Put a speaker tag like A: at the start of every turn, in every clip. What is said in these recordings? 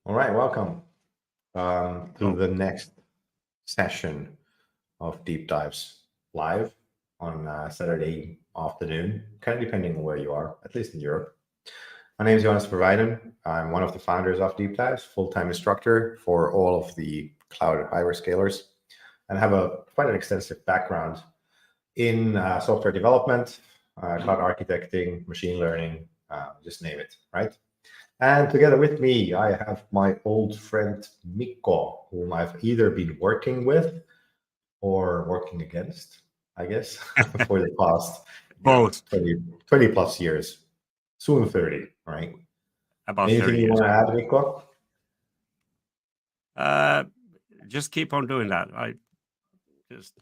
A: All right, welcome to
B: Oh,
A: the next session of Deep Dives live on Saturday afternoon, kind of depending on where you are, at least in Europe. My name is Johannes Mikko. I'm one of the founders of Deep Dives, full-time instructor for all of the cloud hyperscalers, and have quite an extensive background in software development, cloud architecting, machine learning, just name it, right? And together with me, I have my old friend Mikko, whom I've either been working with or working against, I guess, for the past,
B: both
A: 20 plus years, soon 30, right?
B: about
A: Anything
B: 30
A: you
B: years.
A: want to add, Mikko?
B: Uh, just keep on doing that. I just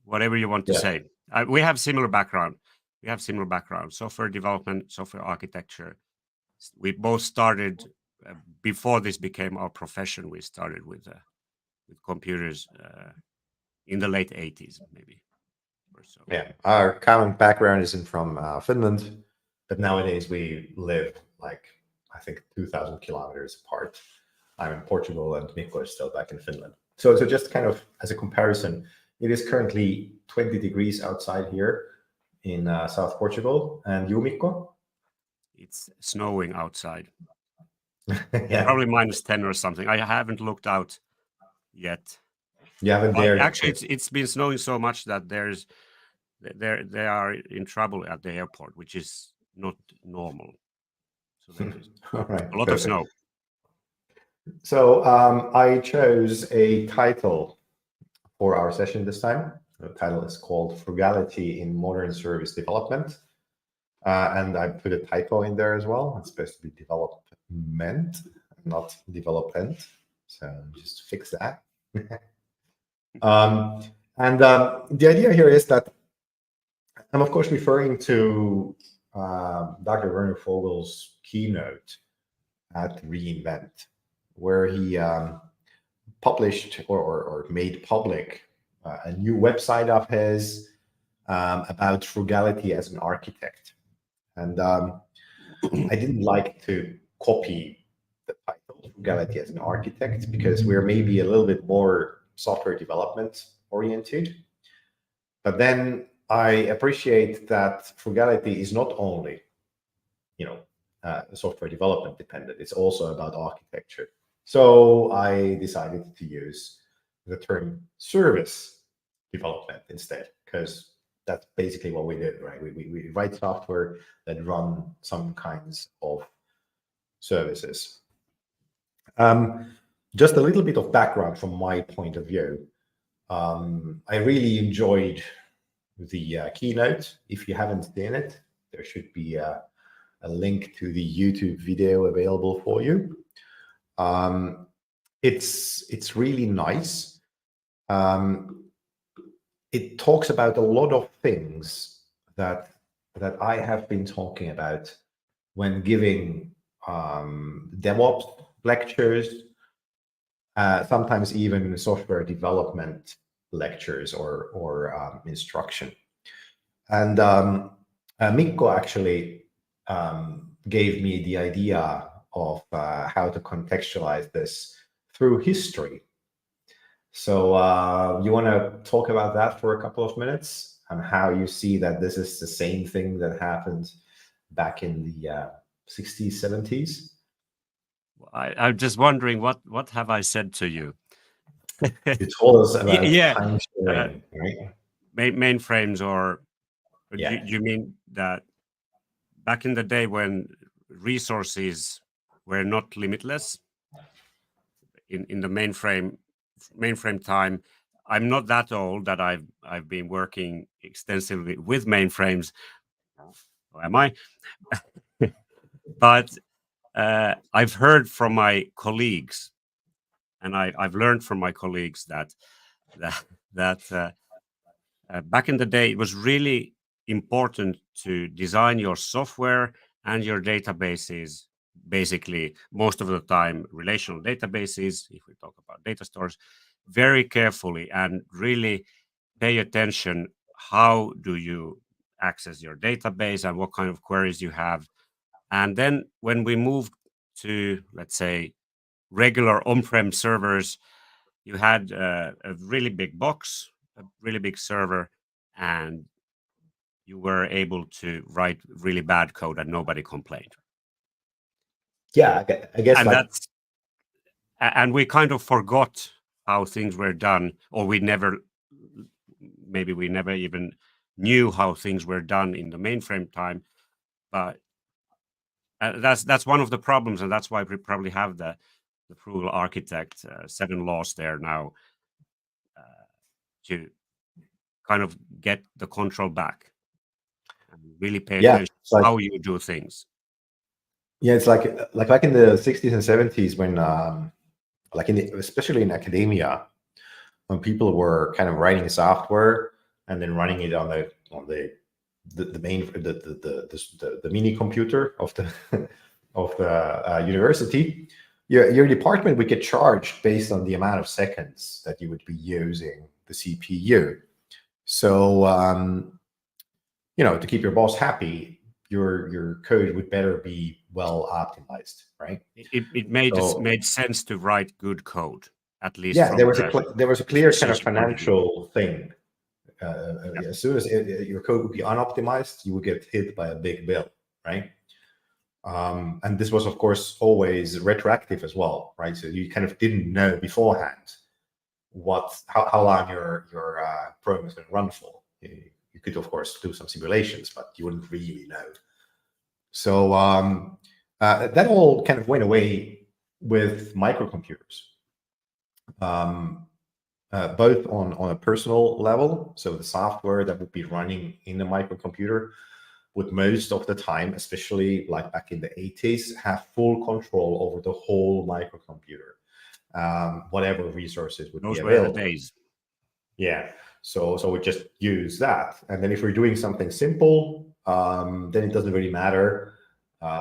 B: whatever you want to
A: Yeah.
B: say. We have similar background. We have similar background. Software development, software architecture. We both started before this became our profession. We started with computers in the late 80s, maybe or so.
A: Yeah. Our common background isn't from Finland, but nowadays we live like, I think, 2,000 kilometers apart. I'm in Portugal and Mikko is still back in Finland. So just kind of as a comparison, it is currently 20 degrees outside here in South Portugal. And you, Mikko?
B: It's snowing outside.
A: Yeah,
B: Probably minus 10 or something. I haven't looked out yet.
A: you haven't
B: But
A: dared
B: actually,
A: to.
B: it's been snowing so much that they are in trouble at the airport, which is not normal. So there is
A: All right,
B: a lot of
A: perfect.
B: snow.
A: So I chose a title for our session this time. The title is called Frugality in Modern Service Development. And I put a typo in there as well. It's supposed to be development, not development. So just fix that. The idea here is that I'm, of course, referring to Dr. Werner Vogels' keynote at reInvent, where he published or made public a new website of his about frugality as an architect. And I didn't like to copy the title, Frugality as an Architect, because we're maybe a little bit more software development oriented. But then I appreciate that frugality is not only, software development dependent, it's also about architecture. So I decided to use the term service development instead, because that's basically what we do, right? We write software that run some kinds of services. Just a little bit of background from my point of view. I really enjoyed the keynote. If you haven't seen it, there should be a link to the YouTube video available for you. It's really nice. It talks about a lot of things that I have been talking about when giving DevOps lectures, sometimes even software development lectures or instruction. And Mikko actually gave me the idea of how to contextualize this through history. So you want to talk about that for a couple of minutes and how you see that this is the same thing that happened back in the 60s, 70s?
B: I'm just wondering what have I said to you?
A: You told us about
B: Yeah,
A: time
B: uh,
A: sharing, right?
B: mainframes, or
A: Yeah.
B: you mean that back in the day when resources were not limitless in the mainframe time. I'm not that old that I've been working extensively with mainframes. Or am I? But I've heard from my colleagues, and I've learned from my colleagues that that back in the day it was really important to design your software and your databases. Basically, most of the time, relational databases, if we talk about data stores, very carefully and really pay attention. How do you access your database and what kind of queries you have? And then when we moved to, let's say, regular on-prem servers. You had a really big box, a really big server, and you were able to write really bad code and nobody complained.
A: Yeah, I guess
B: And and we kind of forgot how things were done, or maybe we never even knew how things were done in the mainframe time. But that's one of the problems, and that's why we probably have the Frugal Architect 7 laws there now, to kind of get the control back and really pay attention to how you do things.
A: Yeah, it's like back in the 60s and 70s when especially in academia, when people were kind of writing software and then running it on the mini computer of the university, your department would get charged based on the amount of seconds that you would be using the CPU. So to keep your boss happy, your code would better be well optimized, right?
B: It made sense to write good code, at least.
A: Yeah, there was a clear kind of financial thing.
B: Yeah.
A: As soon as your code would be unoptimized, you would get hit by a big bill, right? And this was, of course, always retroactive as well, right? So you kind of didn't know beforehand how long your program is going to run for. You could, of course, do some simulations, but you wouldn't really know. So that all kind of went away with microcomputers, both on a personal level. So the software that would be running in the microcomputer would most of the time, especially like back in the 80s, have full control over the whole microcomputer, whatever resources would be available.
B: Those were the days.
A: Yeah. So we just use that. And then if we're doing something simple, then it doesn't really matter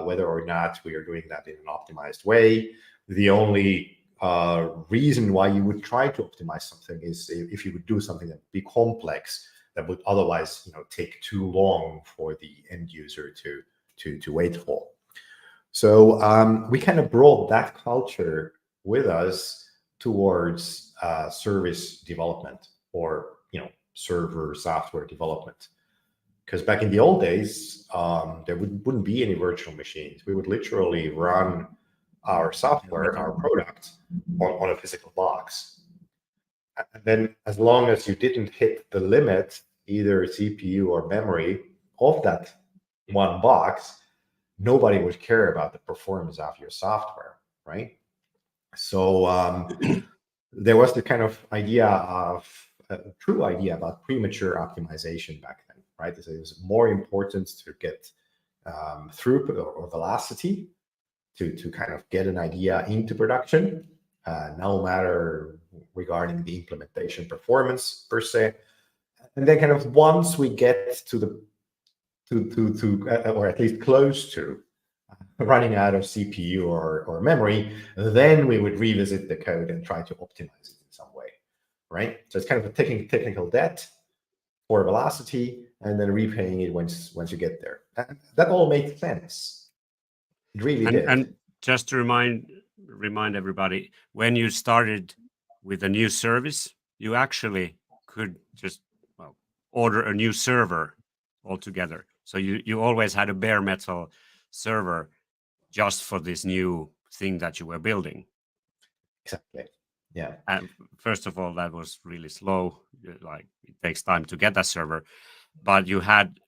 A: whether or not we are doing that in an optimized way. The only reason why you would try to optimize something is if you would do something that would be complex, that would otherwise take too long for the end user to wait for. So we kind of brought that culture with us towards service development, or server software development. Because back in the old days, there wouldn't be any virtual machines. We would literally run our software, our product, on a physical box. And then as long as you didn't hit the limit, either CPU or memory, of that one box, nobody would care about the performance of your software, right? So there was the kind of idea of a true idea about premature optimization back then, right? So it was more important to get throughput or velocity to kind of get an idea into production, no matter regarding the implementation performance per se. And then kind of once we get to or at least close to running out of CPU or memory, then we would revisit the code and try to optimize it in some way, right? So it's kind of a technical debt for velocity, and then repaying it once you get there. And that all made sense. It really did.
B: And just to remind everybody, when you started with a new service, you actually could just order a new server altogether. So you always had a bare metal server just for this new thing that you were building.
A: Exactly. Yeah.
B: And first of all, that was really slow. Like, it takes time to get that server, but you had,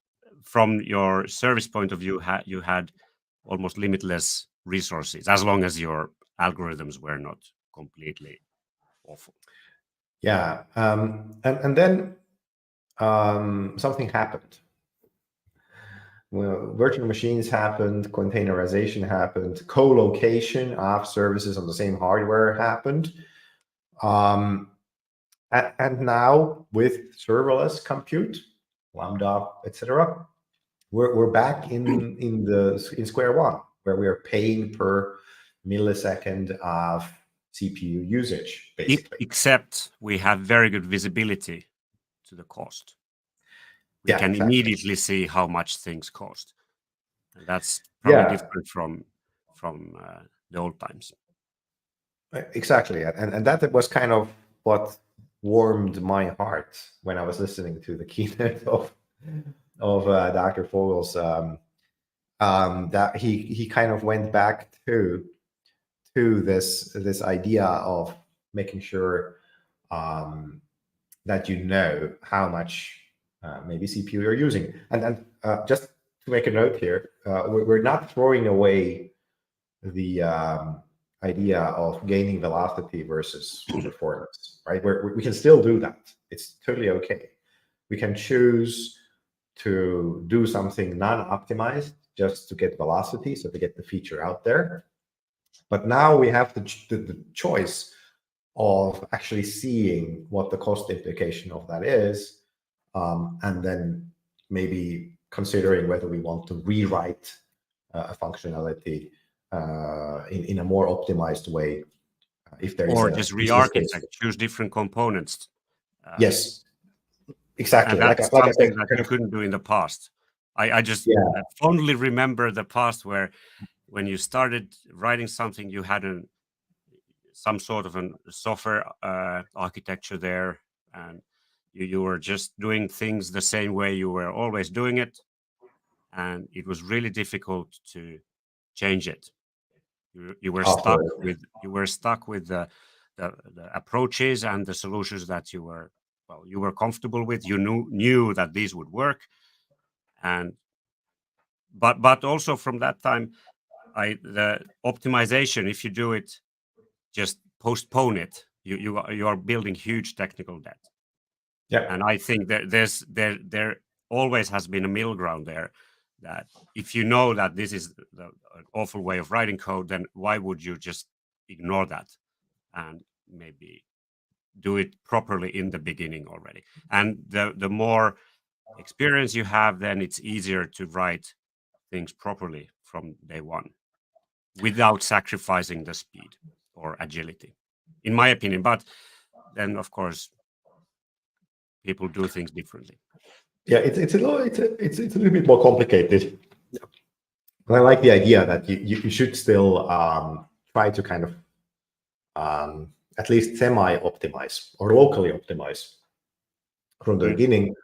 B: from your service point of view, you had almost limitless resources, as long as your algorithms were not completely awful.
A: Yeah. And then something happened. Well, virtual machines happened, containerization happened, co-location of services on the same hardware happened. And now with serverless compute, Lambda, etc., we're back in square one, where we are paying per millisecond of CPU usage, basically.
B: Except we have very good visibility to the cost. We can immediately see how much things cost, and that's probably different from the old times.
A: Exactly, and that was kind of what warmed my heart when I was listening to the keynote of Dr. Vogels. That he kind of went back to this idea of making sure that you know how much maybe CPU you're using, and just to make a note here, we're not throwing away the idea of gaining velocity versus performance, right? We can still do that. It's totally okay. We can choose to do something non-optimized just to get velocity, so to get the feature out there. But now we have the choice of actually seeing what the cost implication of that is, and then maybe considering whether we want to rewrite a functionality in a more optimized way, if there is
B: Or
A: a
B: just
A: business case.
B: re-architect, choose different components.
A: Yes,
B: And
A: exactly. Like
B: that's
A: I said,
B: something that
A: kind
B: you
A: of,
B: couldn't do in the past. I just
A: yeah,
B: fondly remember the past where when you started writing something, you had some sort of a software architecture there, and you were just doing things the same way you were always doing it, and it was really difficult to change it. You were stuck
A: absolutely.
B: with the approaches and the solutions that you were comfortable with. You knew that these would work, and but also from that time, the optimization, if you do it, just postpone it, you are building huge technical debt.
A: Yeah,
B: And I think that there always has been a middle ground there, that if you know that this is an awful way of writing code, then why would you just ignore that and maybe do it properly in the beginning already? And the more experience you have, then it's easier to write things properly from day one without sacrificing the speed or agility, in my opinion. But then, of course, people do things differently.
A: yeah. It's a little bit more complicated. And I like the idea that you should still try to kind of at least semi-optimize or locally optimize from the
B: Mm.
A: beginning.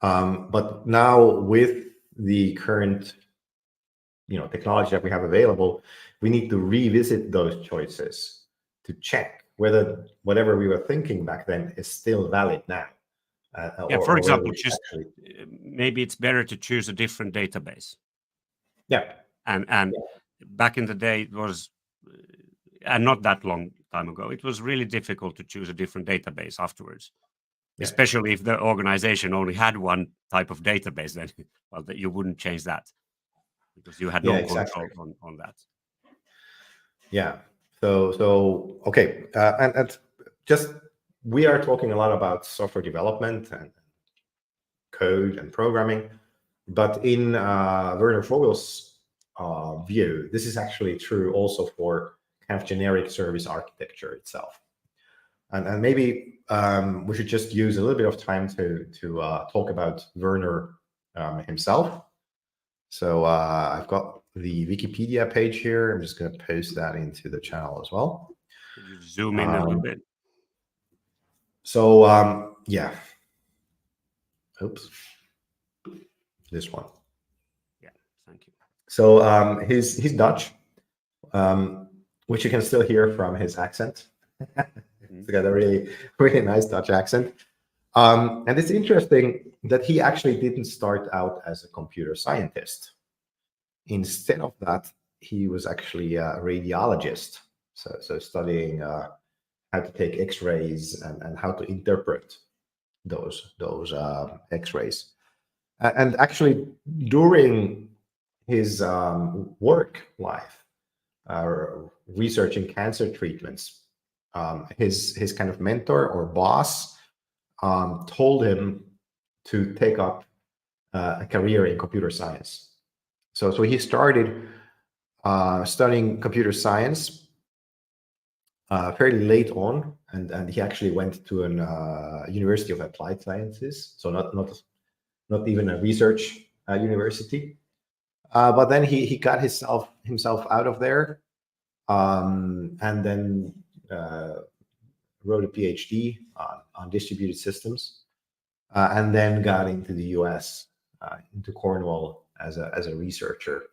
A: But now with the current technology that we have available, we need to revisit those choices to check whether whatever we were thinking back then is still valid now,
B: Yeah, for
A: or whether
B: example,
A: we should
B: just
A: actually.
B: maybe it's better to choose a different database.
A: Yeah,
B: And back in the day, it was, and not that long time ago, it was really difficult to choose a different database afterwards,
A: yeah,
B: especially if the organization only had one type of database. Then, well, that you wouldn't change that because you had
A: yeah,
B: no
A: exactly.
B: control on that.
A: Yeah. So okay, and just we are talking a lot about software development and code and programming, but in Werner Vogel's view, this is actually true also for kind of generic service architecture itself. And maybe we should just use a little bit of time to talk about Werner himself. So I've got the Wikipedia page here. I'm just going to post that into the channel as well.
B: Could you zoom in a little bit?
A: So yeah, oops, this one.
B: Yeah, thank you.
A: So he's Dutch, which you can still hear from his accent. He's got a really nice Dutch accent. And it's interesting that he actually didn't start out as a computer scientist. Instead of that, he was actually a radiologist, so studying how to take X-rays and how to interpret those X-rays. And actually, during his work life, researching cancer treatments, his kind of mentor or boss told him to take up a career in computer science. So he started studying computer science fairly late on, and he actually went to an University of Applied Sciences, so not even a research university. But then he got himself out of there, and then wrote a PhD on distributed systems, and then got into the US, into Cornwall as a researcher,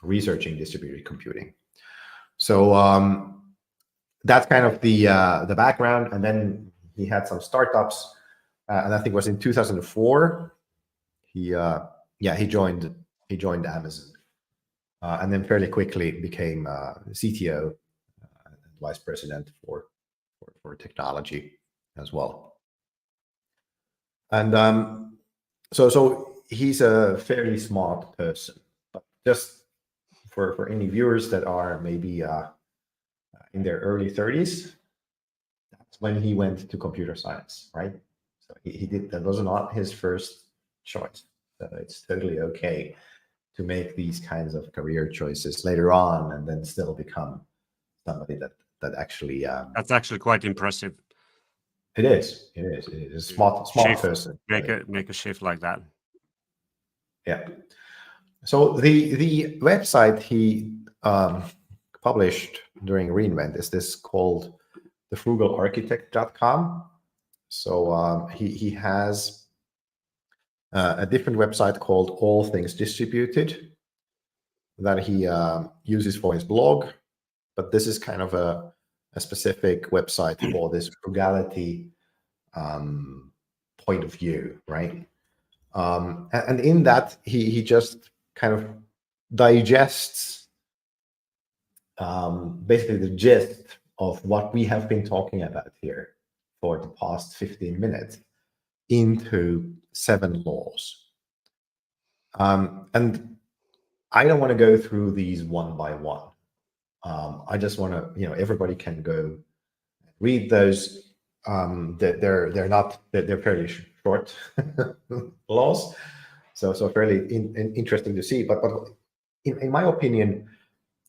A: researching distributed computing. So that's kind of the background. And then he had some startups, and I think it was in 2004. He joined Amazon, and then fairly quickly became CTO, vice president for technology as well. And so he's a fairly smart person. But just for any viewers that are maybe in their early 30s, that's when he went to computer science, right? So he did, that was not his first choice. So it's totally okay to make these kinds of career choices later on and then still become somebody that actually
B: That's actually quite impressive.
A: It is a smart person.
B: Make a shift like that.
A: Yeah. So the website he published during reInvent is this called thefrugalarchitect.com. So he has a different website called All Things Distributed that he uses for his blog, but this is kind of a specific website for this frugality point of view, right? And in that, he just kind of digests basically the gist of what we have been talking about here for the past 15 minutes into 7 laws. And I don't want to go through these one by one. I just want to, everybody can go read those. They're fairly short laws, so fairly interesting to see. But in my opinion,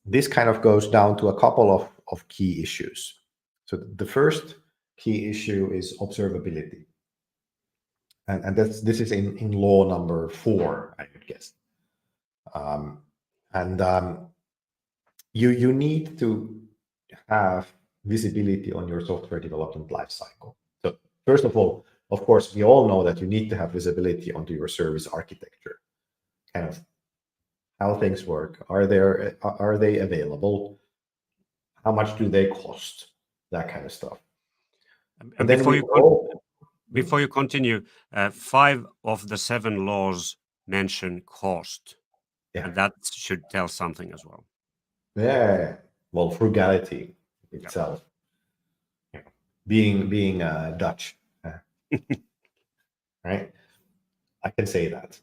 A: this kind of goes down to a couple of key issues. So the first key issue is observability, and this is in law number 4, I would guess. You need to have visibility on your software development lifecycle. So first of all, of course, we all know that you need to have visibility onto your service architecture, kind of how things work. Are they available? How much do they cost? That kind of stuff.
B: And
A: then
B: before you continue, 5 of the 7 laws mention cost, and that should tell something as well.
A: Yeah, well, frugality itself, being Dutch, right? I can say that.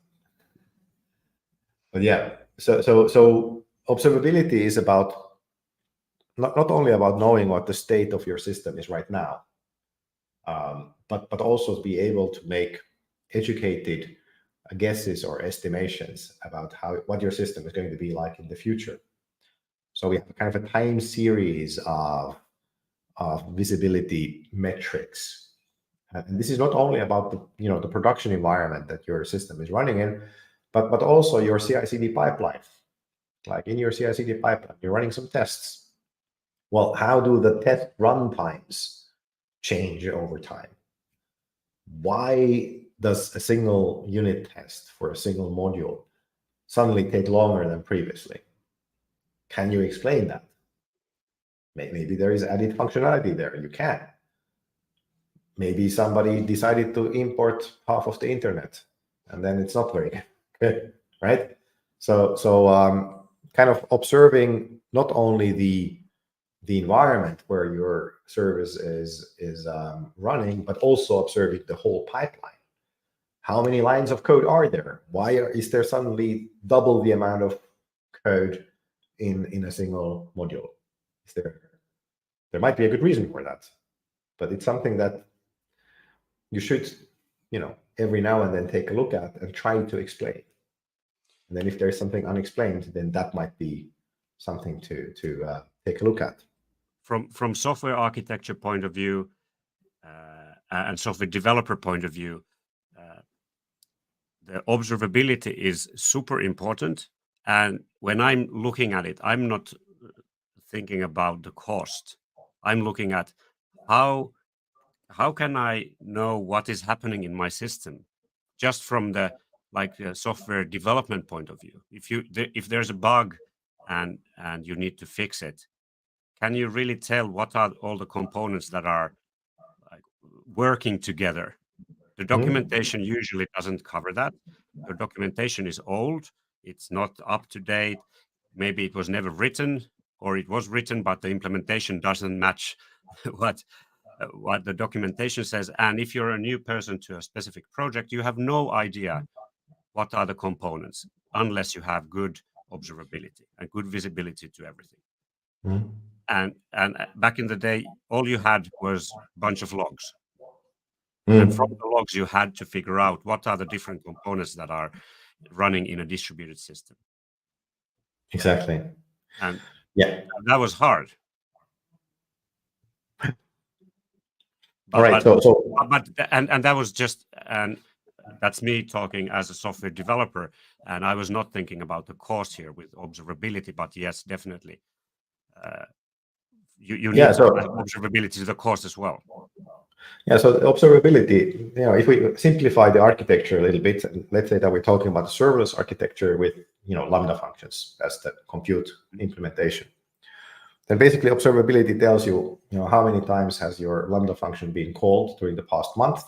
A: But yeah, so observability is about not only about knowing what the state of your system is right now, but also be able to make educated guesses or estimations about what your system is going to be like in the future. So we have kind of a time series of visibility metrics. And this is not only about the production environment that your system is running in, but also your CI/CD pipeline. Like in your CI/CD pipeline, you're running some tests. Well, how do the test run times change over time? Why does a single unit test for a single module suddenly take longer than previously? Can you explain that? Maybe there is added functionality there. You can. Maybe somebody decided to import half of the internet, and then it's not very good, right? So kind of observing not only the environment where your service is running, but also observing the whole pipeline. How many lines of code are there? Why is there suddenly double the amount of code in a single module? There might be a good reason for that, but it's something that you should, every now and then take a look at and try to explain. And then if there's something unexplained, then that might be something to take a look at.
B: From software architecture point of view and software developer point of view, the observability is super important. And when I'm looking at it, I'm not thinking about the cost. I'm looking at how can I know what is happening in my system just from the software development point of view. If there's a bug and you need to fix it, can you really tell what are all the components that are like working together? The documentation usually doesn't cover that. The documentation is old, it's not up to date, maybe it was never written, or it was written but the implementation doesn't match what the documentation says. And if you're a new person to a specific project, you have no idea what are the components unless you have good observability and good visibility to everything. And back in the day, all you had was a bunch of logs. And from the logs, you had to figure out what are the different components that are running in a distributed system.
A: Exactly.
B: And
A: yeah,
B: that was hard.
A: All right.
B: But that was just, and that's me talking as a software developer, and I was not thinking about the cost here with observability. But yes, definitely, you need to have observability to the cost as well.
A: Yeah. So observability, if we simplify the architecture a little bit, let's say that we're talking about the serverless architecture with Lambda functions as the compute implementation. Then basically observability tells you, how many times has your Lambda function been called during the past month,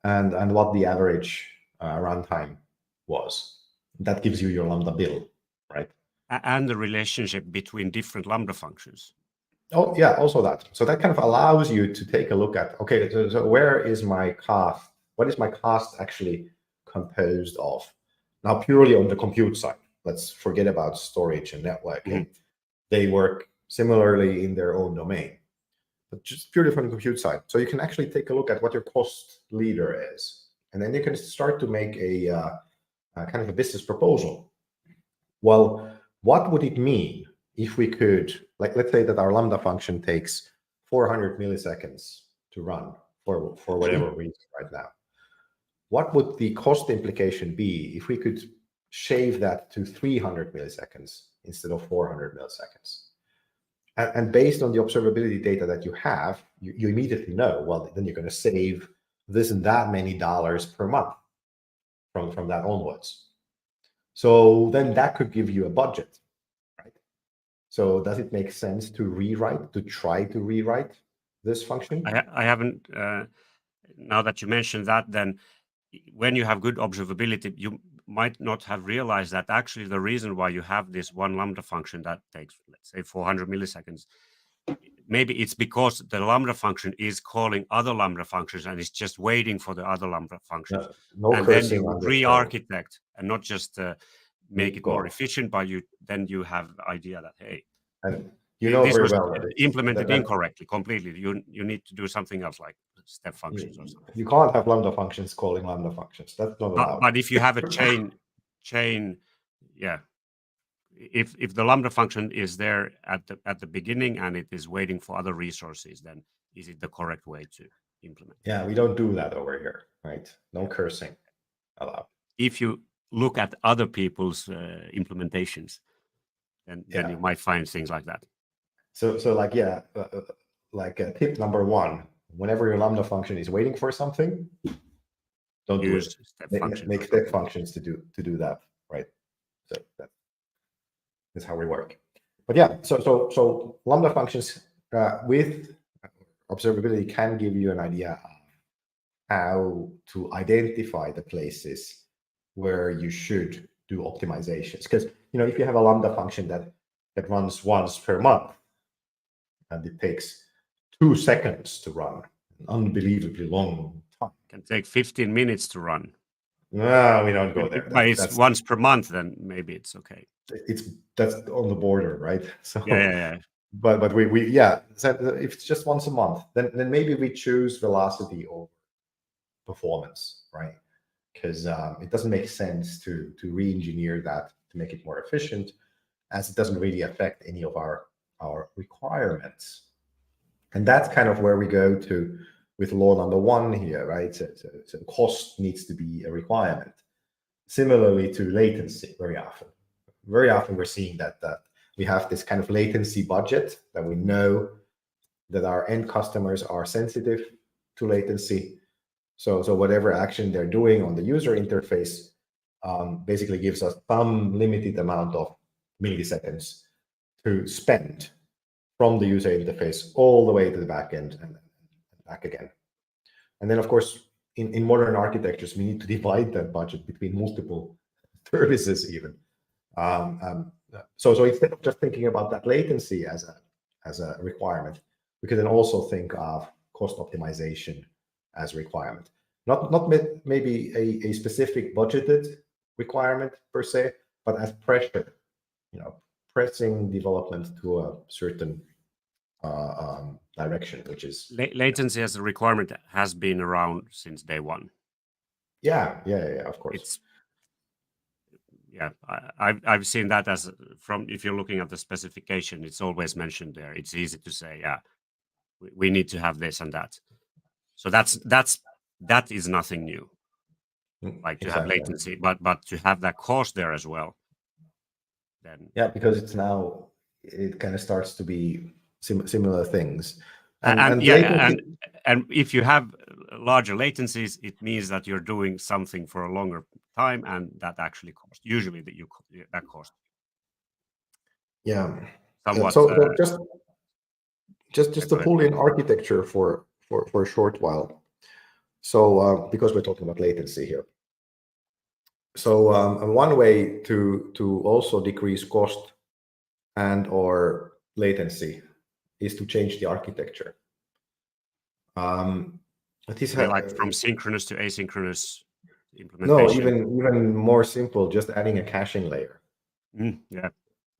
A: and what the average runtime was. That gives you your Lambda bill, right?
B: And the relationship between different Lambda functions.
A: Oh, yeah, also that. So that kind of allows you to take a look at, okay, so where is my cast? What is my cast actually composed of? Now, purely on the compute side, let's forget about storage and networking. They work similarly in their own domain, but just purely from the compute side. So you can actually take a look at what your cost leader is, and then you can start to make a kind of a business proposal. Well, what would it mean if we could, let's say that our Lambda function takes 400 milliseconds to run for whatever reason right now. What would the cost implication be if we could shave that to 300 milliseconds instead of 400 milliseconds? And based on the observability data that you have, you immediately know, well, then you're going to save this and that many dollars per month from that onwards. So then that could give you a budget, right? So does it make sense to try to rewrite this function?
B: I haven't, now that you mentioned that, then when you have good observability, you might not have realized that actually the reason why you have this one Lambda function that takes, let's say, 400 milliseconds, maybe it's because the Lambda function is calling other Lambda functions and it's just waiting for the other Lambda functions.
A: No
B: and then you re-architect and not just make it more efficient, but then you have the idea that, hey,
A: and
B: this was implemented incorrectly completely. You need to do something else, like step functions or something.
A: You can't have Lambda functions calling Lambda functions. That's not allowed.
B: But if you have a chain, yeah. If the Lambda function is there at the beginning and it is waiting for other resources, then is it the correct way to implement?
A: Yeah, we don't do that over here, right? No cursing allowed.
B: If you look at other people's implementations, then you might find things like that.
A: So like tip number one: whenever your Lambda function is waiting for something, don't
B: use
A: make step functions to do that, right? So that's how we work. But yeah, so Lambda functions with observability can give you an idea of how to identify the places where you should do optimizations. Because if you have a Lambda function that runs once per month, and it takes 2 seconds to run, an unbelievably long time.
B: It can take 15 minutes to run.
A: No, we don't go there.
B: But it's once per month, then maybe it's okay.
A: That's on the border, right? So
B: yeah.
A: But we so if it's just once a month, then maybe we choose velocity over performance, right? Because it doesn't make sense to re-engineer that to make it more efficient, as it doesn't really affect any of our requirements. And that's kind of where we go to with law number one here, right? So cost needs to be a requirement. Similarly to latency, very often we're seeing that we have this kind of latency budget that we know that our end customers are sensitive to latency. So whatever action they're doing on the user interface basically gives us some limited amount of milliseconds to spend from the user interface all the way to the back end and back again. And then, of course, in modern architectures, we need to divide that budget between multiple services even. So instead of just thinking about that latency as a requirement, we can then also think of cost optimization as a requirement. Not maybe a specific budgeted requirement per se, but as pressure, pressing development to a certain direction, which is
B: latency as a requirement has been around since day one.
A: Yeah, of course.
B: I've seen that as from, if you're looking at the specification, it's always mentioned there. It's easy to say, we need to have this and that. So that is nothing new. Like to have latency, but to have that cost there as well. Then
A: because it kind of starts to be similar things.
B: And if you have larger latencies, it means that you're doing something for a longer time, and that actually costs. Usually, that costs.
A: Yeah.
B: Somewhat.
A: So just to pull in architecture for a short while. So because we're talking about latency here. So one way to also decrease cost and/or latency is to change the architecture.
B: Like from synchronous to asynchronous implementation.
A: No, even more simple, just adding a caching layer.
B: Yeah.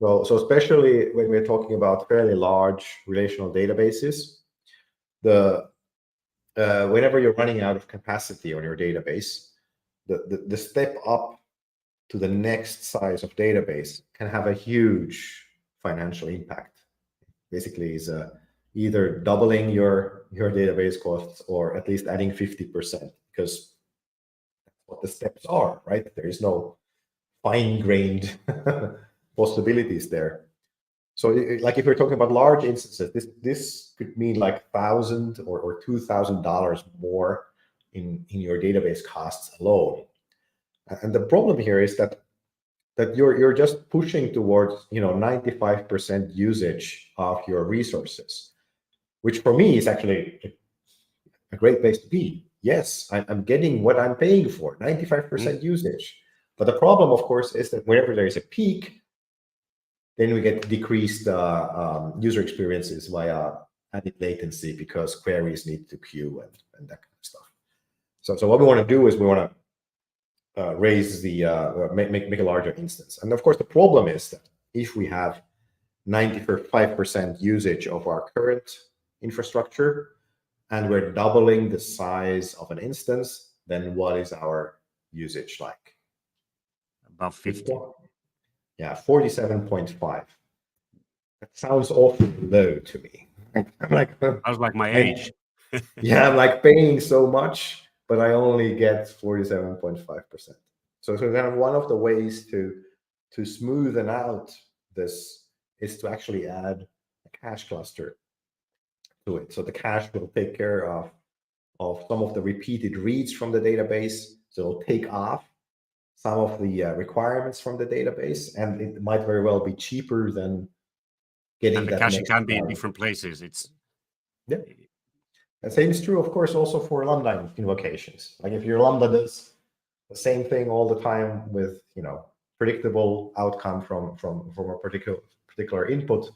A: So especially when we're talking about fairly large relational databases, whenever you're running out of capacity on your database, the step up to the next size of database can have a huge financial impact. Basically, is either doubling your database costs or at least adding 50%, because that's what the steps are, right? There is no fine-grained possibilities there. So like if you're talking about large instances, this could mean like $1,000 or $2,000 more in your database costs alone. And the problem here is that you're just pushing towards 95% usage of your resources, which for me is actually a great place to be. Yes, I'm getting what I'm paying for, 95% usage. But the problem, of course, is that whenever there is a peak, then we get decreased user experiences via added latency because queries need to queue and that kind of stuff. So what we want to do is we want to raise the make a larger instance. And of course, the problem is that if we have 95% usage of our current infrastructure and we're doubling the size of an instance, then what is our usage like?
B: About 50.
A: Yeah, 47.5. That sounds awfully low to me.
B: Sounds like my age.
A: Yeah, I'm like paying so much, but I only get 47.5%. So kind of one of the ways to smoothen out this is to actually add a cache cluster to it. So the cache will take care of some of the repeated reads from the database. So it'll take off some of the requirements from the database, and it might very well be cheaper than getting
B: and the cache can be in different places.
A: The same is true, of course, also for Lambda invocations. Like if your Lambda does the same thing all the time with predictable outcome from a particular input,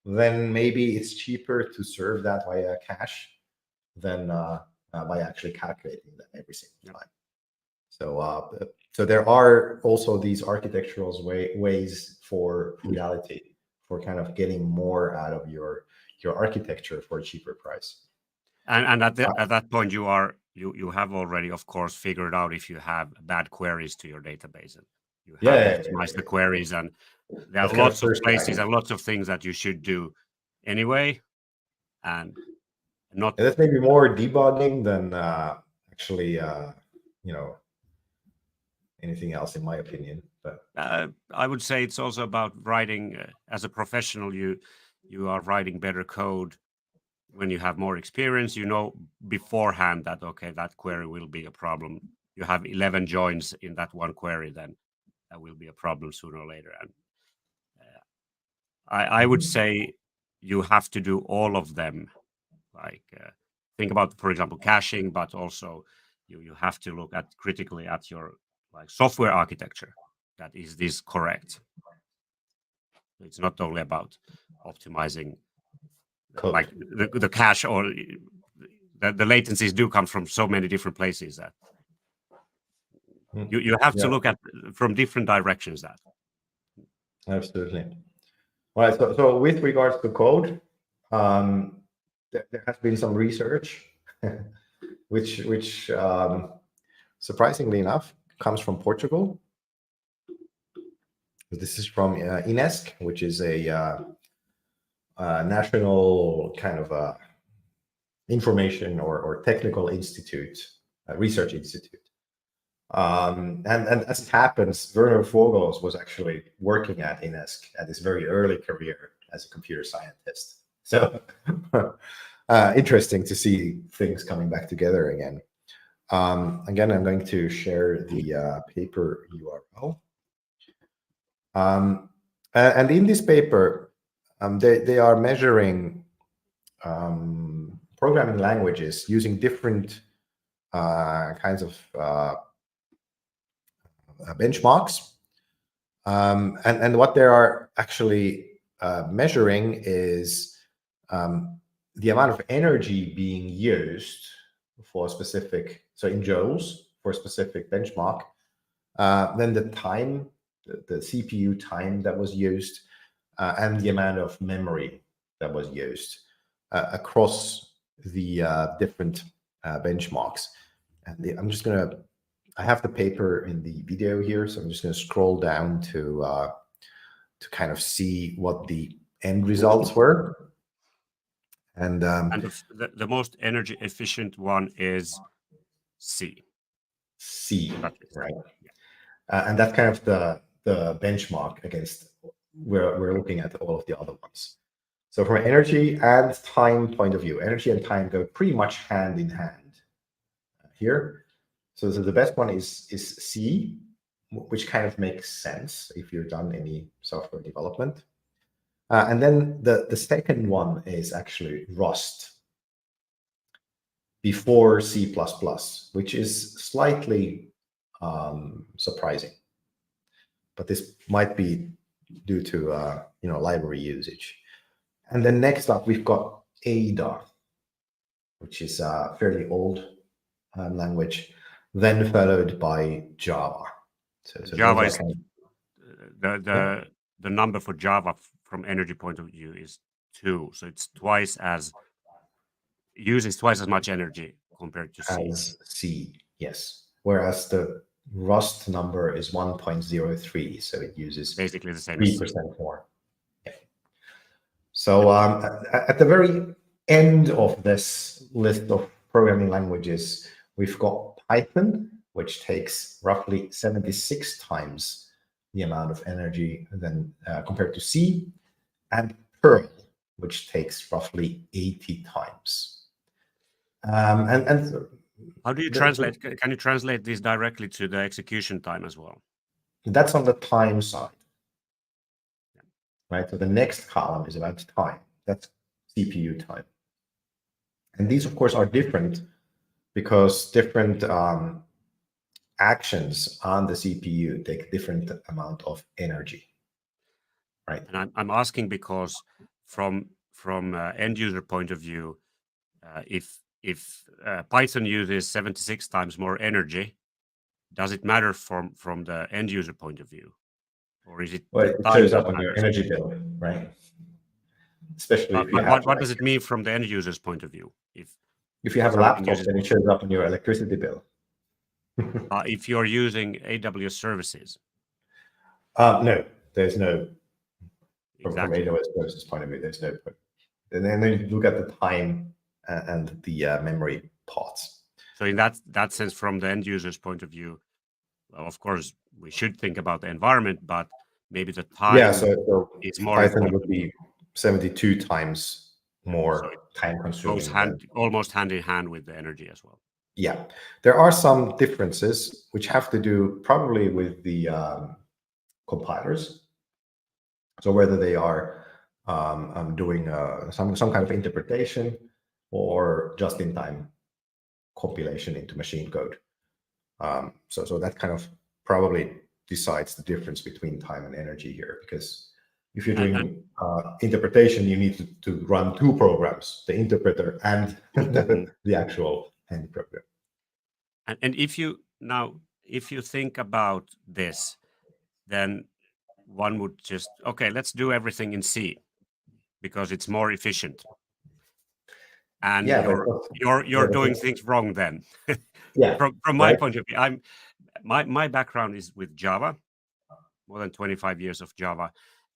A: then maybe it's cheaper to serve that via cache than by actually calculating that every single time. So there are also these architectural ways for Frugality, for kind of getting more out of your architecture for a cheaper price.
B: And at that point, you have already, of course, figured out if you have bad queries to your database. And you have optimized the queries, and there are lots of places and lots of things that you should do anyway. And
A: that's maybe more debugging than actually anything else, in my opinion. But
B: I would say it's also about writing. As a professional, you are writing better code when you have more experience, you know beforehand that, okay, that query will be a problem. You have 11 joins in that one query, then that will be a problem sooner or later. And I would say you have to do all of them. Like think about, for example, caching, but also you have to look at critically at your like software architecture. That is this correct? It's not only about optimizing
A: Code.
B: like the cache, or the latencies do come from so many different places that you have to look at from different directions. That
A: absolutely. All right. So with regards to code, there has been some research, which surprisingly enough comes from Portugal. This is from INESC, which is a national kind of information or technical institute, research institute. And as it happens, Werner Vogels was actually working at INESC at his very early career as a computer scientist. So interesting to see things coming back together again. Again, I'm going to share the paper URL. And in this paper, they are measuring programming languages using different kinds of benchmarks. And what they are actually measuring is the amount of energy being used for a specific, so in joules for a specific benchmark, then the time, the CPU time that was used, and the amount of memory that was used across the different benchmarks. And I'm just going to, I have the paper in the video here, so I'm just going to scroll down to kind of see what the end results were. And
B: the most energy efficient one is C.
A: C, right? And that's kind of the benchmark against where we're looking at all of the other ones. So from an energy and time point of view, energy and time go pretty much hand in hand here. So the best one is C, which kind of makes sense if you've done any software development. And then the second one is actually Rust before C++, which is slightly surprising. But this might be due to library usage. And then next up, we've got Ada, which is a fairly old language, then followed by Java. So
B: Java is the number for Java from energy point of view is 2, so it's uses twice as much energy compared to C.
A: As C, yes. Whereas the Rust number is 1.03, so it uses
B: basically the same
A: 3% more. Yeah. So at the very end of this list of programming languages, we've got Python, which takes roughly 76 times the amount of energy than compared to C, and Perl, which takes roughly 80 times. And
B: how do you translate? Can you translate this directly to the execution time as well?
A: That's on the time side, right? So the next column is about time. That's CPU time. And these, of course, are different because different actions on the CPU take different amount of energy, right?
B: And I'm asking because from end user point of view, if Python uses 76 times more energy, does it matter from the end user point of view, or is it?
A: Well, it shows up on your energy bill, right? Especially if you have.
B: What does it mean from the end user's point of view?
A: If you have a laptop, then it shows up on your electricity bill.
B: If you're using AWS services,
A: no, there's no.
B: Exactly.
A: From AWS services point of view, there's no. And then you look at the time and the memory parts.
B: So in that sense, from the end user's point of view, well, of course, we should think about the environment, but maybe the time
A: so
B: is more
A: Python
B: important.
A: would be 72 times more time consuming.
B: Almost hand in hand with the energy as well.
A: Yeah, there are some differences which have to do probably with the compilers. So whether they are doing some kind of interpretation or just-in-time compilation into machine code. So that kind of probably decides the difference between time and energy here, because if you're doing interpretation, you need to run two programs, the interpreter and the actual end program.
B: And if you think about this, then one would just, okay, let's do everything in C because it's more efficient. And you're doing things wrong then.
A: Yeah.
B: From my point of view, my background is with Java, more than 25 years of Java,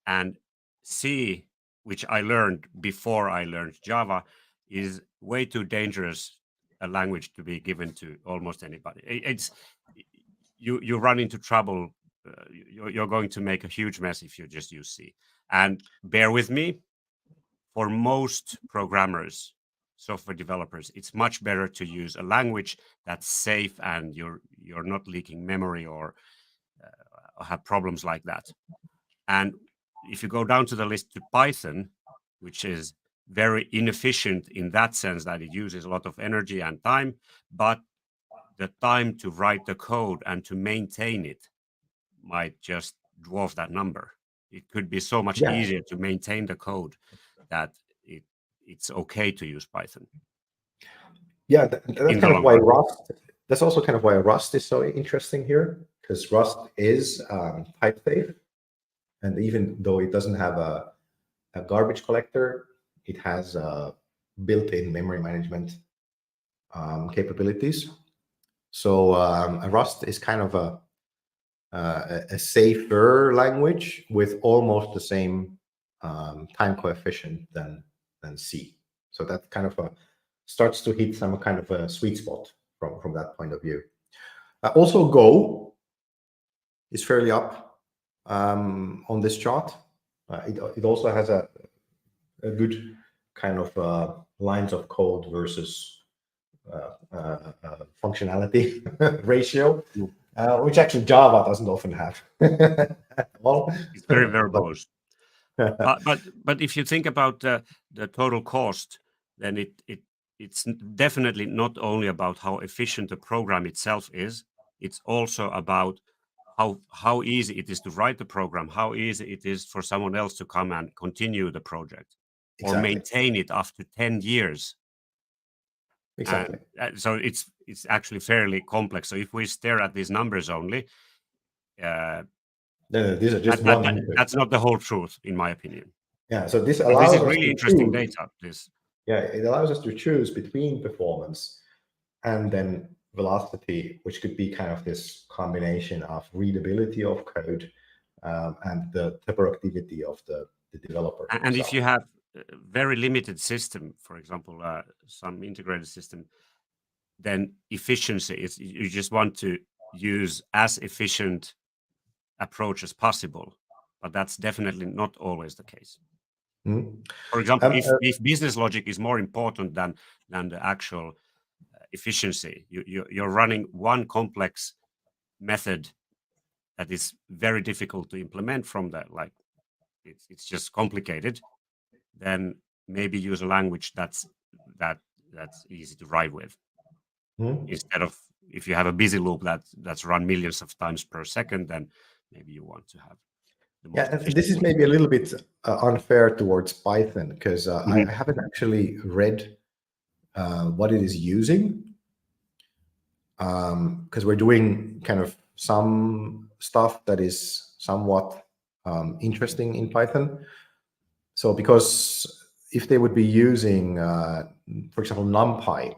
B: and C, which I learned before I learned Java, is way too dangerous a language to be given to almost anybody. It's you run into trouble. You're going to make a huge mess if you just use C. And bear with me, for most programmers, software developers, it's much better to use a language that's safe and you're not leaking memory or have problems like that. And if you go down to the list to Python, which is very inefficient in that sense that it uses a lot of energy and time, but the time to write the code and to maintain it might just dwarf that number. It could be so much easier to maintain the code that it's okay to use Python.
A: Yeah, that's kind of why Rust. That's also kind of why Rust is so interesting here, because Rust is type safe, and even though it doesn't have a garbage collector, it has built-in memory management capabilities. So Rust is kind of a safer language with almost the same time coefficient than C. So that kind of starts to hit some kind of a sweet spot from that point of view. Also, Go is fairly up on this chart. It also has a good kind of lines of code versus functionality ratio, which actually Java doesn't often have. Well,
B: it's very verbose. but if you think about the total cost, then it's definitely not only about how efficient the program itself is. It's also about how easy it is to write the program, how easy it is for someone else to come and continue the project or maintain it after 10 years.
A: Exactly.
B: So it's actually fairly complex. So if we stare at these numbers only,
A: these are just one.
B: That's not the whole truth, in my opinion.
A: Yeah. So this allows
B: this is
A: us
B: really
A: to
B: interesting
A: choose.
B: data. This.
A: Yeah, it allows us to choose between performance and then velocity, which could be kind of this combination of readability of code and the productivity of the developer.
B: And if you have a very limited system, for example, some integrated system, then efficiency is, you just want to use as efficient approach as possible, but that's definitely not always the case.
A: Mm-hmm.
B: For example, if business logic is more important than the actual efficiency, you're running one complex method that is very difficult to implement from that, like it's just complicated, then maybe use a language that's easy to write with. Mm-hmm. Instead of, if you have a busy loop that's run millions of times per second, then maybe you want to have the most
A: and this is maybe a little bit unfair towards Python, because I haven't actually read what it is using, because we're doing kind of some stuff that is somewhat interesting in Python. So because if they would be using, for example, NumPy,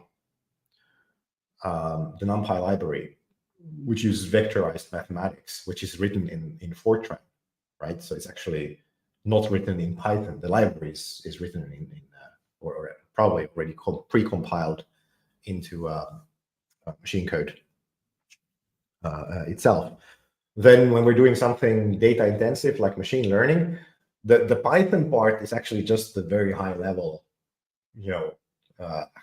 A: the NumPy library, which uses vectorized mathematics, which is written in Fortran, right? So it's actually not written in Python. The library is written in or probably already pre-compiled into machine code itself. Then when we're doing something data intensive like machine learning, the Python part is actually just the very high level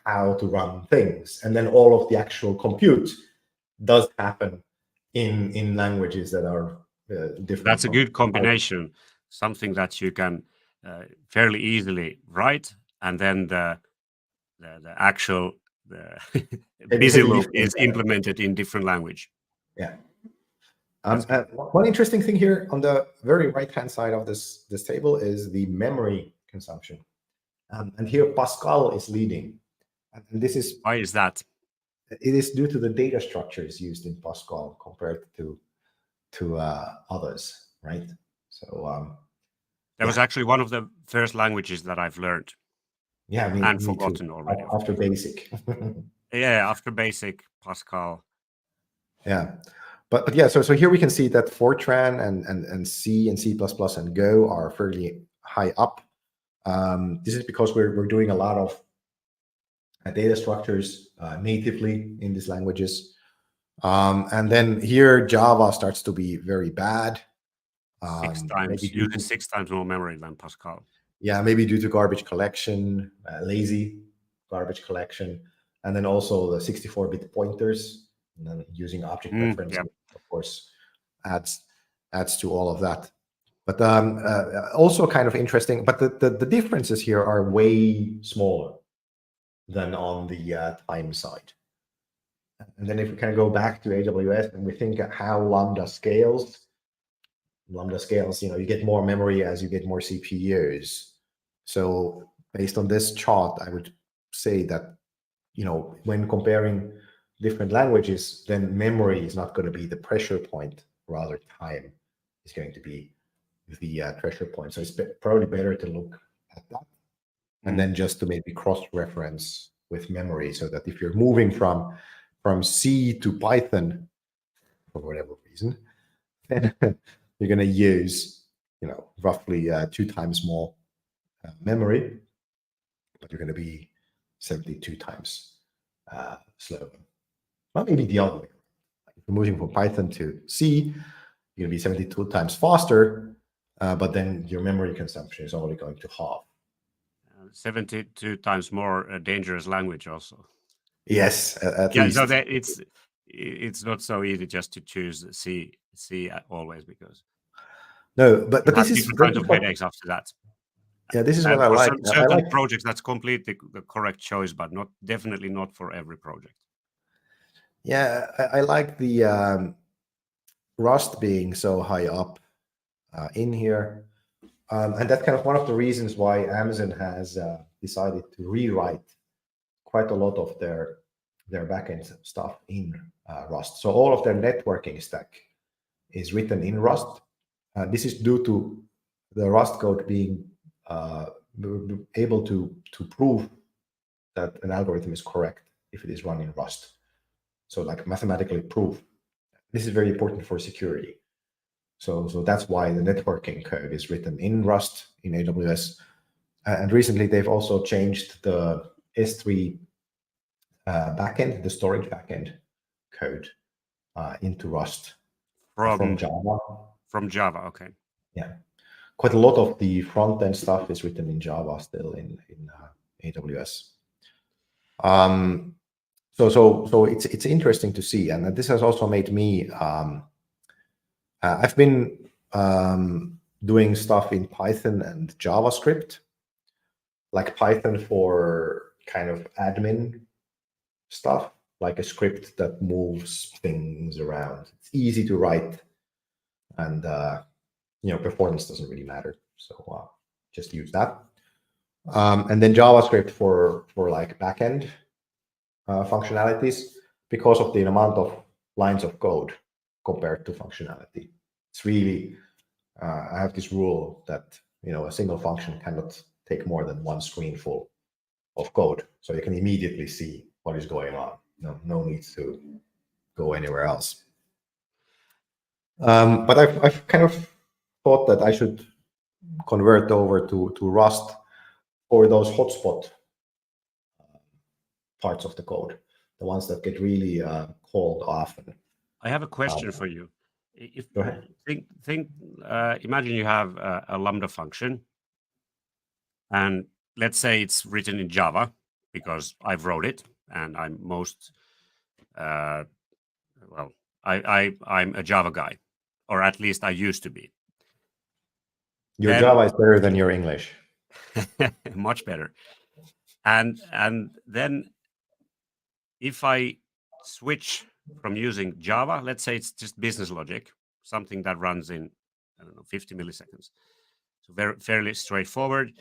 A: how to run things, and then all of the actual compute does happen in languages that are different.
B: That's a good combination. Something that you can fairly easily write, and then the actual busy loop is implemented in different language.
A: Yeah. One interesting thing here on the very right-hand side of this table is the memory consumption. And here Pascal is leading. And this is
B: why is that?
A: It is due to the data structures used in Pascal compared to others, right? So
B: that was actually one of the first languages that I've learned.
A: Yeah,
B: and forgotten already.
A: After basic.
B: Yeah, after basic Pascal.
A: Yeah, but yeah, so here we can see that Fortran and C and C++ and Go are fairly high up. This is because we're doing a lot of data structures natively in these languages. And then here Java starts to be very bad.
B: Uses 6 times more memory than Pascal.
A: Yeah, maybe due to garbage collection, lazy garbage collection, and then also the 64-bit pointers, and then using object reference, of course, adds to all of that. But also kind of interesting, but the differences here are way smaller than on the time side. And then if we kind of go back to AWS and we think how Lambda scales, you get more memory as you get more CPUs. So based on this chart, I would say that, when comparing different languages, then memory is not going to be the pressure point, rather time is going to be the pressure point. So it's probably better to look at that and then just to maybe cross-reference with memory, so that if you're moving from C to Python for whatever reason, then you're going to use, roughly 2 times more memory, but you're going to be 72 times slower. Well, maybe the other way. If you're moving from Python to C, you're going to be 72 times faster, but then your memory consumption is only going to half.
B: 72 times more dangerous language also.
A: Yes, at least.
B: So that it's not so easy just to choose C always, because
A: no, but this is
B: different kinds of headaches after that.
A: Yeah, this is what I like.
B: Certain projects, that's completely the correct choice, but definitely not for every project.
A: Yeah, I like the Rust being so high up in here. And that's kind of one of the reasons why Amazon has decided to rewrite quite a lot of their backend stuff in Rust. So all of their networking stack is written in Rust. This is due to the Rust code being able to prove that an algorithm is correct if it is run in Rust. So like mathematically prove. This is very important for security. So that's why the networking code is written in Rust in AWS. And recently they've also changed the S3 backend, the storage backend code into Rust from Java.
B: From Java, okay.
A: Yeah, quite a lot of the front end stuff is written in Java still in AWS. So it's interesting to see, and this has also made me. I've been doing stuff in Python and JavaScript, like Python for kind of admin stuff, like a script that moves things around. It's easy to write, and performance doesn't really matter. So just use that. And then JavaScript for like backend functionalities, because of the amount of lines of code compared to functionality. It's really, I have this rule that, a single function cannot take more than one screen full of code. So you can immediately see what is going on. No need to go anywhere else. But I've kind of thought that I should convert over to Rust for those hotspot parts of the code, the ones that get really called often.
B: I have a question for you.
A: Go ahead.
B: Imagine you have a Lambda function, and let's say it's written in Java because I've wrote it and I'm most well, I'm a Java guy, or at least I used to be.
A: Your
B: Then
A: Java is better than your English.
B: much better. And then if I switch from using Java, let's say it's just business logic, something that runs in, I don't know, 50 milliseconds. So very fairly straightforward.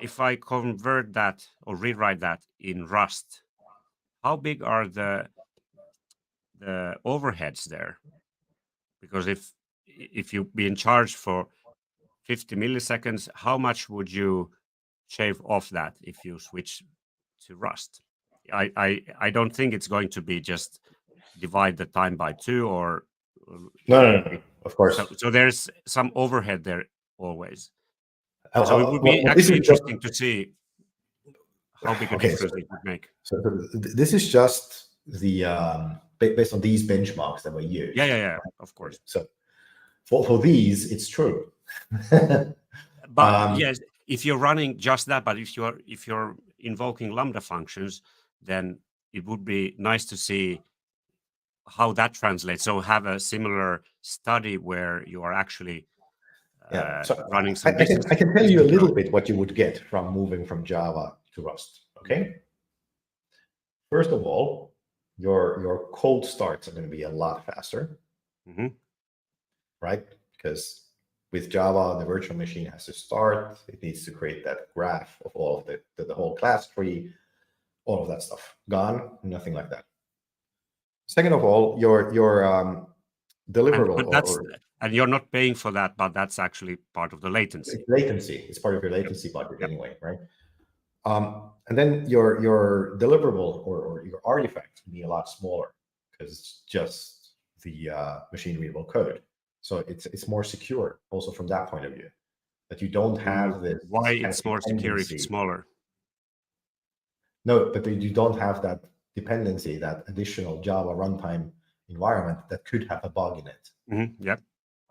B: If I convert that or rewrite that in Rust, how big are the overheads there? Because if you be in charge for 50 milliseconds, how much would you shave off that if you switch to Rust? I don't think it's going to be just divide the time by 2 or
A: No. Of course.
B: so there's some overhead there always.
A: Uh,
B: So it would be
A: well, this
B: actually
A: is just
B: interesting to see how big a
A: okay.
B: difference it would make.
A: So this is just the based on these benchmarks that we use.
B: Yeah, of course.
A: So for these, it's true.
B: But yes, if you're running just that, but if you're invoking Lambda functions, then it would be nice to see how that translates. So have a similar study where you are actually
A: So
B: running some
A: I can tell you a little bit what you would get from moving from Java to Rust. Okay. First of all, your cold starts are going to be a lot faster, right? Because with Java, the virtual machine has to start. It needs to create that graph of all of the whole class tree, all of that stuff. Gone, nothing like that. Second of all, your deliverable
B: and you're not paying for that, but that's actually part of the latency.
A: It's latency. It's part of your latency budget anyway, right? And then your deliverable or your artifact can be a lot smaller because it's just the machine readable code. So it's more secure also from that point of view, that you don't have this.
B: Why it's more secure if it's smaller?
A: No, but you don't have that dependency, that additional Java runtime environment that could have a bug in it.
B: Yeah.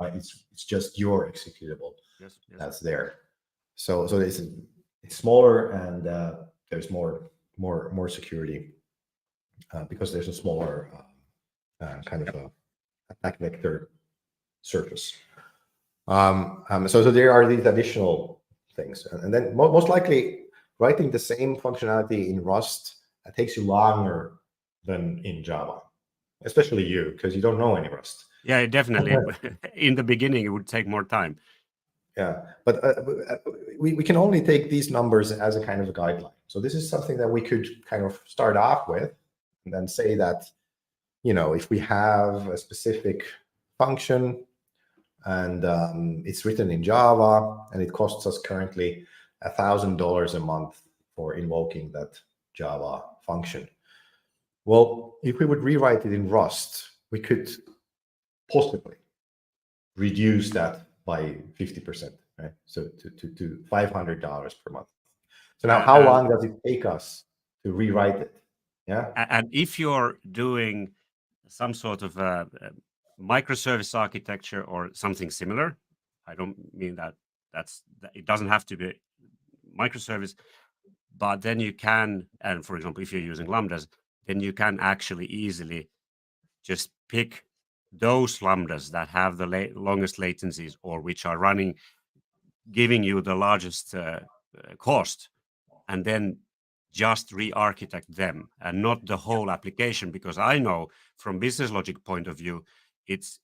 A: It's just your executable
B: yes.
A: That's there. So it's smaller and there's more security because there's a smaller kind of a attack vector surface. So there are these additional things, and then most likely writing the same functionality in Rust takes you longer than in Java, especially you, because you don't know any Rust.
B: Yeah, definitely. In the beginning, it would take more time.
A: Yeah, but we can only take these numbers as a kind of a guideline. So this is something that we could kind of start off with and then say that, if we have a specific function and it's written in Java and it costs us currently $1,000 a month for invoking that Java function. Well, if we would rewrite it in Rust, we could possibly reduce that by 50%, right? So to $500 per month. So now, how long does it take us to rewrite it? Yeah.
B: And if you're doing some sort of microservice architecture or something similar, I don't mean that it doesn't have to be microservice, but then you can, and for example, if you're using lambdas, then you can actually easily just pick those lambdas that have the longest latencies or which are running, giving you the largest cost, and then just re-architect them and not the whole application, because I know from business logic point of view, it's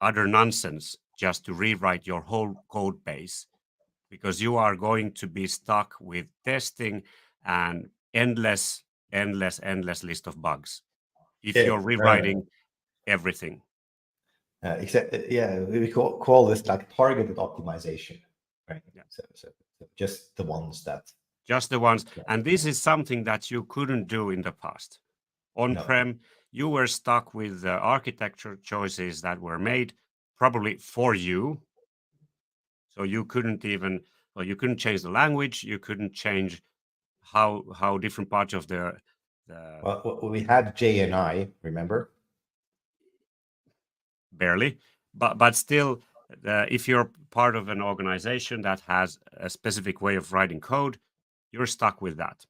B: utter nonsense just to rewrite your whole code base, because you are going to be stuck with testing and endless list of bugs if you're rewriting everything.
A: We call this like targeted optimization, right?
B: Yeah.
A: So just the ones.
B: And this is something that you couldn't do in the past. On-prem, you were stuck with architecture choices that were made probably for you. So you couldn't change the language, you couldn't change how different parts of the
A: Well, we had JNI, remember?
B: Barely, but still if you're part of an organization that has a specific way of writing code, you're stuck with that.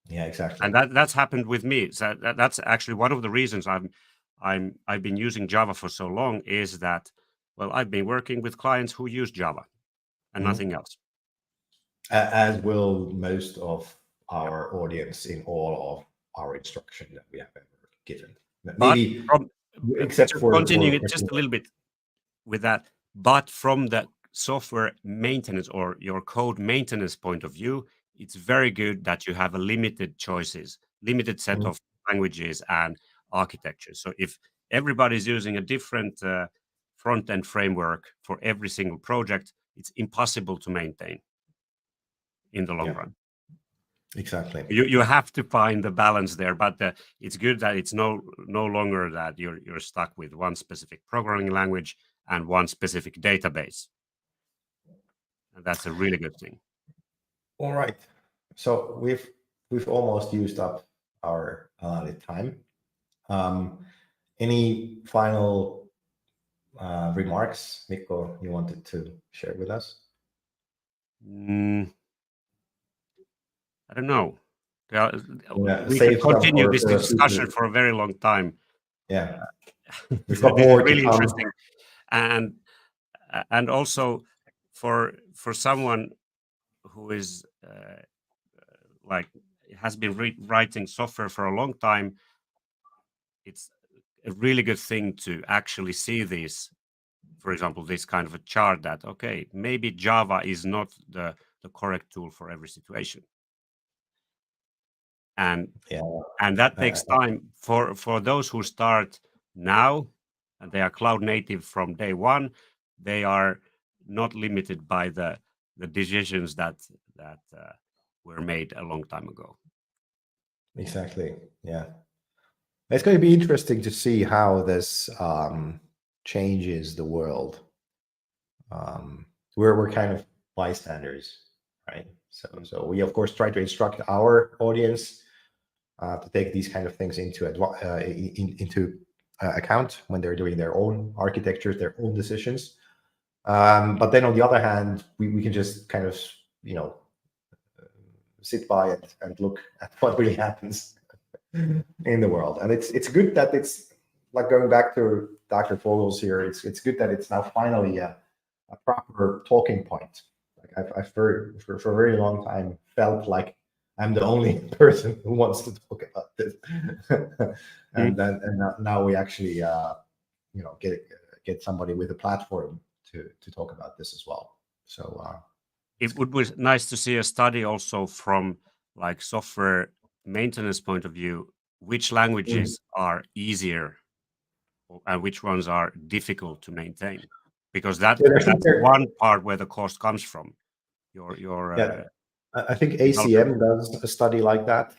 A: Yeah, exactly.
B: And that's happened with me. So that's actually one of the reasons I've been using Java for so long, is that, well, I've been working with clients who use Java and nothing else.
A: As will most of our audience in all of our instruction that we have ever given. Maybe except for
B: continuing it just a little bit with that, but from the software maintenance or your code maintenance point of view, it's very good that you have a limited choices, limited set of languages and architectures. So if everybody's using a different front-end framework for every single project, it's impossible to maintain in the long run.
A: Exactly.
B: You have to find the balance there, but it's good that it's no longer that you're stuck with one specific programming language and one specific database. And that's a really good thing.
A: All right. So we've almost used up our allotted time. Any final remarks, Mikko, you wanted to share with us?
B: I don't know. We
A: Save
B: could continue
A: some
B: this
A: for
B: discussion for a very long time.
A: Yeah,
B: This
A: got
B: is
A: more to
B: really
A: come.
B: interesting, and also for someone who is like has been writing software for a long time, it's a really good thing to actually see this. For example, this kind of a chart that, okay, maybe Java is not the correct tool for every situation. And that takes time for those who start now and they are cloud native from day one. They are not limited by the decisions that were made a long time ago.
A: Exactly. Yeah. It's going to be interesting to see how this changes the world. We're kind of bystanders, right? So we of course try to instruct our audience to take these kind of things into account when they're doing their own architectures, their own decisions. But then on the other hand, we can just kind of sit by it and look at what really happens in the world. And it's good that it's like going back to Dr. Vogels here. It's good that it's now finally a proper talking point. Like I've for a very long time felt like I'm the only person who wants to talk about this, and now we actually get somebody with a platform to talk about this as well. So
B: it would be nice to see a study also from like software maintenance point of view, which languages are easier and which ones are difficult to maintain, because that's one part where the cost comes from.
A: I think ACM does a study like that.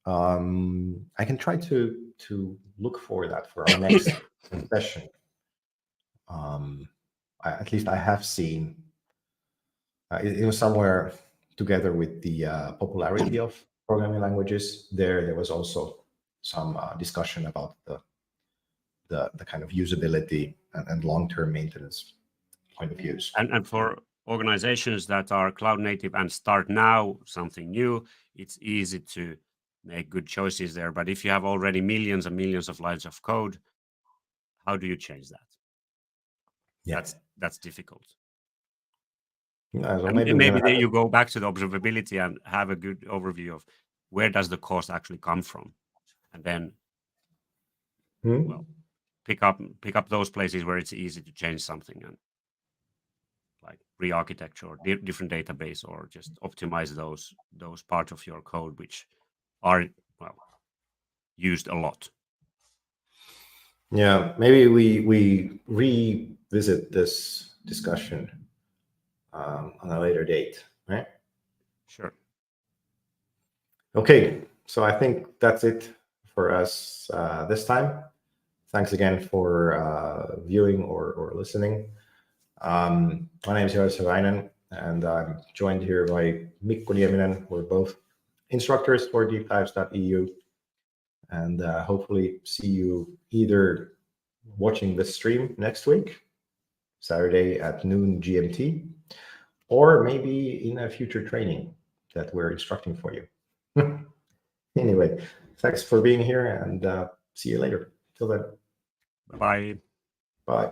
A: I can try to look for that for our next session. At least I have seen it was somewhere together with the popularity of programming languages. There was also some discussion about the kind of usability and long-term maintenance point of views.
B: And for organizations that are cloud native and start now something new, it's easy to make good choices there. But if you have already millions and millions of lines of code, how do you change that?
A: Yeah,
B: that's difficult.
A: Yeah, so
B: maybe you go back to the observability and have a good overview of where does the cost actually come from, and then well, pick up those places where it's easy to change something and like re-architecture or different database, or just optimize those parts of your code which are used a lot.
A: Yeah, maybe we revisit this discussion on a later date, right?
B: Sure.
A: Okay, so I think that's it for us this time. Thanks again for viewing or listening. My name is Johannes Mikko, and I'm joined here by Mikko Nieminen. We're both instructors for deepdives-eu, and hopefully see you either watching the stream next week Saturday at noon GMT, or maybe in a future training that we're instructing for you. Anyway, thanks for being here, and see you later. Till then.
B: Bye.
A: Bye.